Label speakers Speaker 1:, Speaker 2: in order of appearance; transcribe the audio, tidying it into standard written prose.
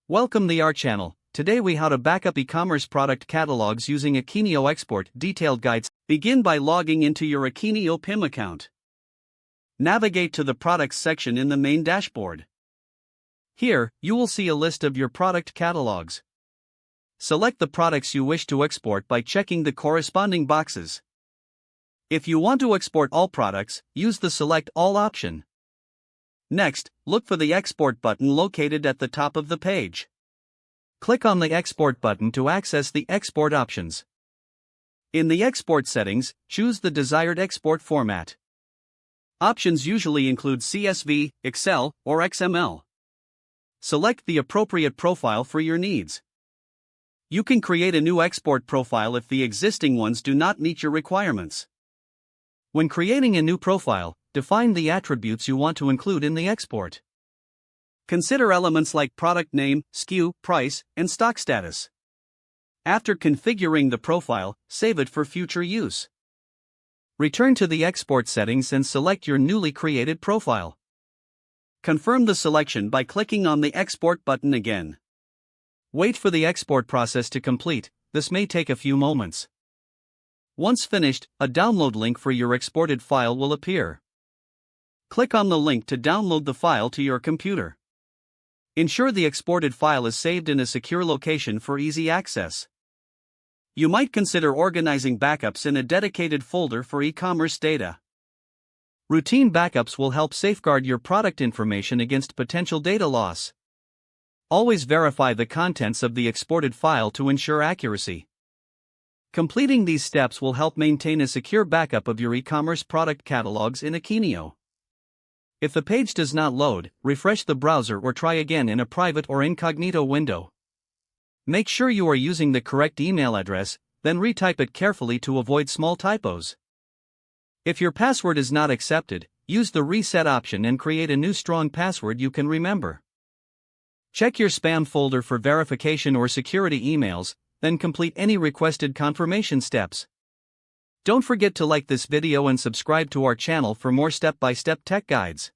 Speaker 1: Welcome to our channel. Today we how to backup e-commerce product catalogs using Akeneo export detailed guides. Begin by logging into your Akeneo PIM account. Navigate to the products section in the main dashboard. Here, you will see a list of your product catalogs. Select the products you wish to export by checking the corresponding boxes. If you want to export all products, use the Select All option. Next, look for the Export button located at the top of the page. Click on the Export button to access the export options. In the export settings, choose the desired export format. Options usually include CSV, Excel, or XML. Select the appropriate profile for your needs. You can create a new export profile if the existing ones do not meet your requirements. When creating a new profile, define the attributes you want to include in the export. Consider elements like product name, SKU, price, and stock status. After configuring the profile, save it for future use. Return to the export settings and select your newly created profile. Confirm the selection by clicking on the Export button again. Wait for the export process to complete. This may take a few moments. Once finished, a download link for your exported file will appear. Click on the link to download the file to your computer. Ensure the exported file is saved in a secure location for easy access. You might consider organizing backups in a dedicated folder for e-commerce data. Routine backups will help safeguard your product information against potential data loss. Always verify the contents of the exported file to ensure accuracy. Completing these steps will help maintain a secure backup of your e-commerce product catalogs in Akeneo. If the page does not load, refresh the browser or try again in a private or incognito window. Make sure you are using the correct email address, then retype it carefully to avoid small typos. If your password is not accepted, use the reset option and create a new strong password you can remember. Check your spam folder for verification or security emails, then complete any requested confirmation steps. Don't forget to like this video and subscribe to our channel for more step-by-step tech guides.